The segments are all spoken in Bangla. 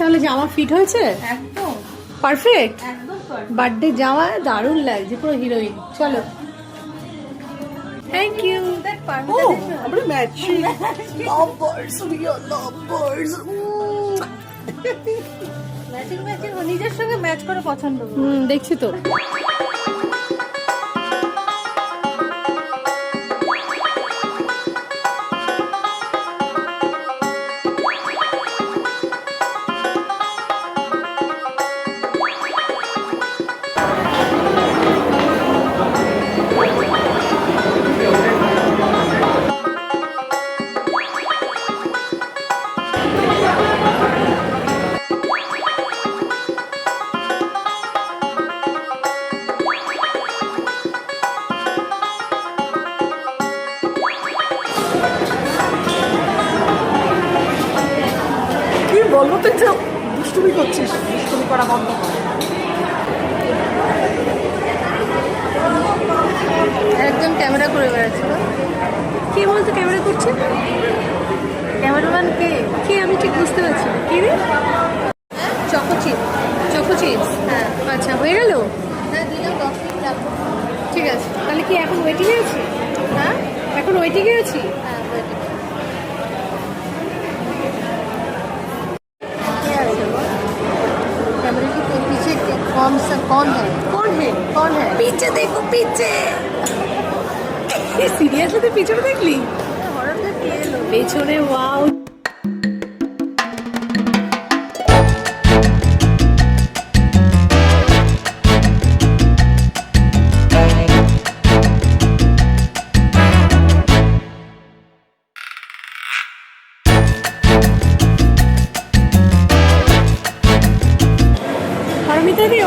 তাহলে জামা ফিট হয়েছে একদম পারফেক্ট, একদম বার্থডে জামা দারুণ লাগছে, পুরো হিরোইন। চলো থ্যাংক ইউ। আমরা matching lovers, we are lovers. Matching matching নিজের সঙ্গে ম্যাচ করে পছন্দ। দেখছি তো। বলবো তো একটু দুষ্টুমি করছিস, দুষ্টুমি করা বন্ধ কর। একদম ক্যামেরা করে বেড়াচ্ছে। কে বলতো ক্যামেরা করছে? ক্যামেরাম্যান কে? কে আমি ঠিক বুঝতে পারছি না। কে রে? Choco chips, choco chips. হ্যাঁ আচ্ছা হয়ে গেল। হ্যাঁ দিলাম 10 মিনিট রাখবো। ঠিক আছে তাহলে কি এখন ওয়েটিংয়ে আছি? হ্যাঁ এখন ওয়েটিংয়ে আছি। হ্যাঁ ওয়েটিং। कौन है पीछे देखो पीछे। सीरियसली तो पीछे देख ली पेछने। वाओ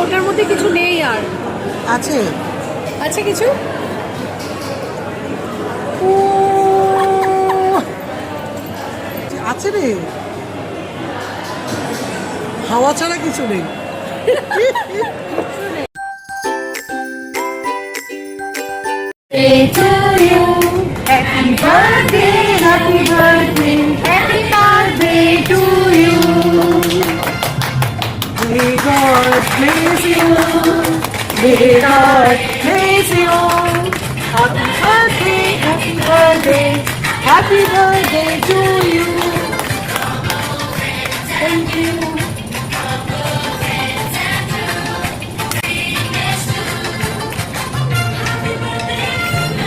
ওটার মধ্যে কিছু নেই আর আছে? আছে কিছু। আছে রে, হাওয়া ছাড়া কিছু নেই। Happy birthday, happy birthday, happy birthday to you. May God bless you, may God bless you. Happy birthday, happy birthday, happy birthday to you. Thank you.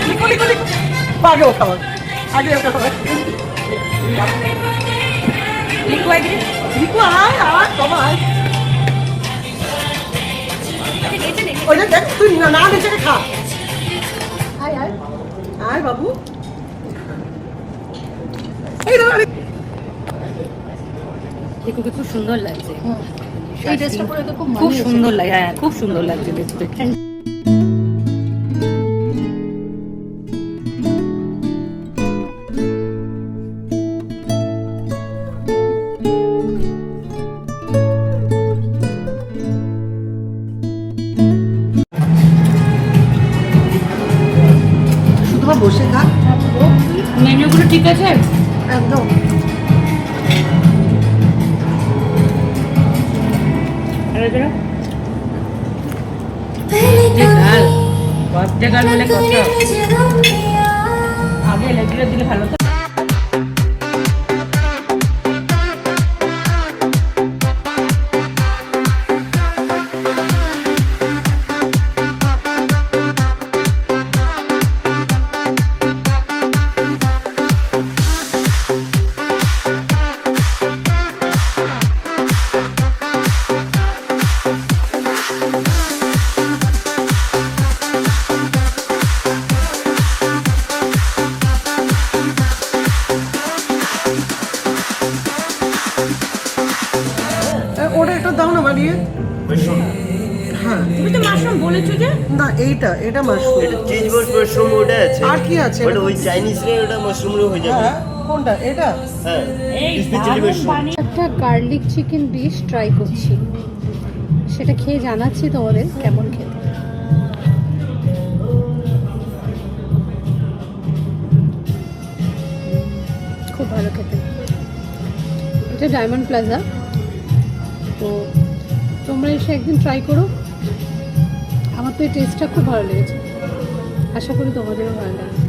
Liko. आगे उठाओ, आगे उठाओ। लिको आए कब आए? ওইটা দেখ তুই না দেখে খা। আয় আয় আয় বাবু। এই রে লিকোকে খুব সুন্দর লাগছে। এই ড্রেসটা পরে তো খুব সুন্দর লাগে। হ্যাঁ খুব সুন্দর লাগছে দেখতে। বসে থাক, মেনুগুলো ঠিক আছে একদম। আগে লেগে দিলে ভালো। ওটা একটু দাও না বানিয়ে। মাশরুম। হ্যাঁ তুমি তো মাশরুম বলেছো যে না এটা মাশরুম। এটা চিজ বল মাশরুম ওটা আছে। আর কি আছে? ওটা ওই চাইনিজ রে ওটা মাশরুমও হয়ে যাবে। হ্যাঁ কোনটা এটা? হ্যাঁ এই crispy chili mushroom। একটা গার্লিক চিকেন ডিশ ট্রাই করছি, সেটা খেয়ে জানাচ্ছি তোমাদের কেমন খেতে। খুব ভালো খেতে। এটা ডায়মন্ড প্লাজা, তো তোমরা এসে একদিন ট্রাই করো। আমার তো এই টেস্টটা খুব ভালো লেগেছে, আশা করি তোমাদেরও ভালো লাগবে।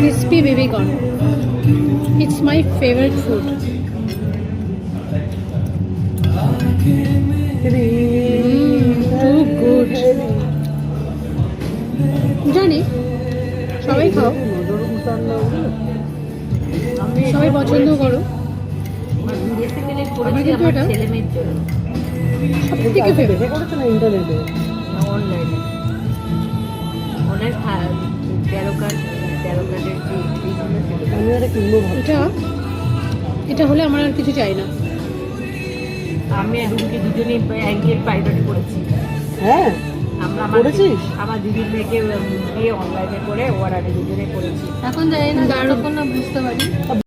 Crispy baby corn. It's my favorite food. Too good. জানি সবাই খাও, সবাই পছন্দ করো, বিদেশে গেলে আমার করেছি কিন্তু আমার এটা ছেলে মেয়ের জন্য সব থেকে ফেভারিট। করেছে না ইন্টারনেটে? অনলাইনে অনেক 13 কার্ডের যে এইগুলো ছিল। আমি এটা কিনবো ভাবছি। এটা হলে আমার আর কিছু চাই না। আমি আর রুমকে দুজনেই অ্যাঙ্কেল পাইলট করেছি। হ্যাঁ আমরা করেছিস? আমার দিদির মেয়েকে দিয়ে অনলাইনে করে ওর আমি দুজনে করেছি। এখন জানি না, যতক্ষণ না বুঝতে পারি